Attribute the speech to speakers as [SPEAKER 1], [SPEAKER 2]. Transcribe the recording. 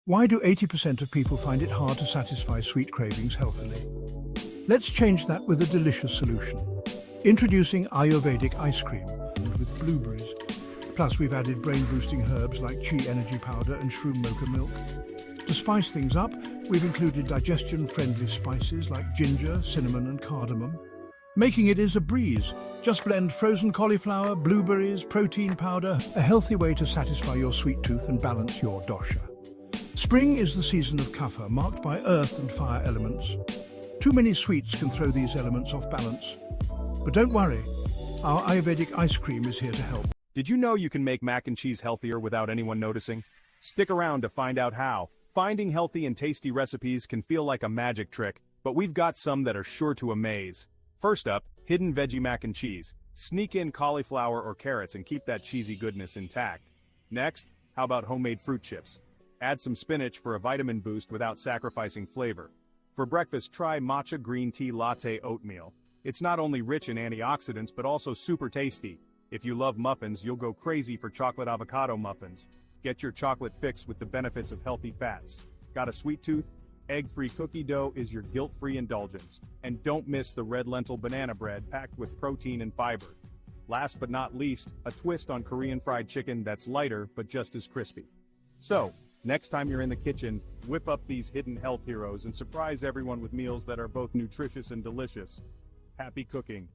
[SPEAKER 1] Why do 80% of people find it hard to satisfy sweet cravings healthily? Let's change that with a delicious solution. Introducing Ayurvedic ice cream with blueberries. Plus, we've added brain-boosting herbs like chi energy powder and shroom mocha milk. To spice things up, we've included digestion-friendly spices like ginger, cinnamon, and cardamom. Making it is a breeze. Just blend frozen cauliflower, blueberries, protein powder, a healthy way to satisfy your sweet tooth and balance your dosha. Spring is the season of kapha, marked by earth and fire elements. Too many sweets can throw these elements off balance. But don't worry, our Ayurvedic ice cream is here to help.
[SPEAKER 2] Did you know you can make mac and cheese healthier without anyone noticing? Stick around to find out how. Finding healthy and tasty recipes can feel like a magic trick, but we've got some that are sure to amaze. First up, hidden veggie mac and cheese. Sneak in cauliflower or carrots and keep that cheesy goodness intact. Next, how about homemade fruit chips? Add some spinach for a vitamin boost without sacrificing flavor. For breakfast, try matcha green tea latte oatmeal. It's not only rich in antioxidants but also super tasty. If you love muffins, you'll go crazy for chocolate avocado muffins. Get your chocolate fix with the benefits of healthy fats. Got a sweet tooth? Egg-free cookie dough is your guilt-free indulgence. And don't miss the red lentil banana bread packed with protein and fiber. Last but not least, a twist on Korean fried chicken that's lighter but just as crispy. So, next time you're in the kitchen, whip up these hidden health heroes and surprise everyone with meals that are both nutritious and delicious. Happy cooking!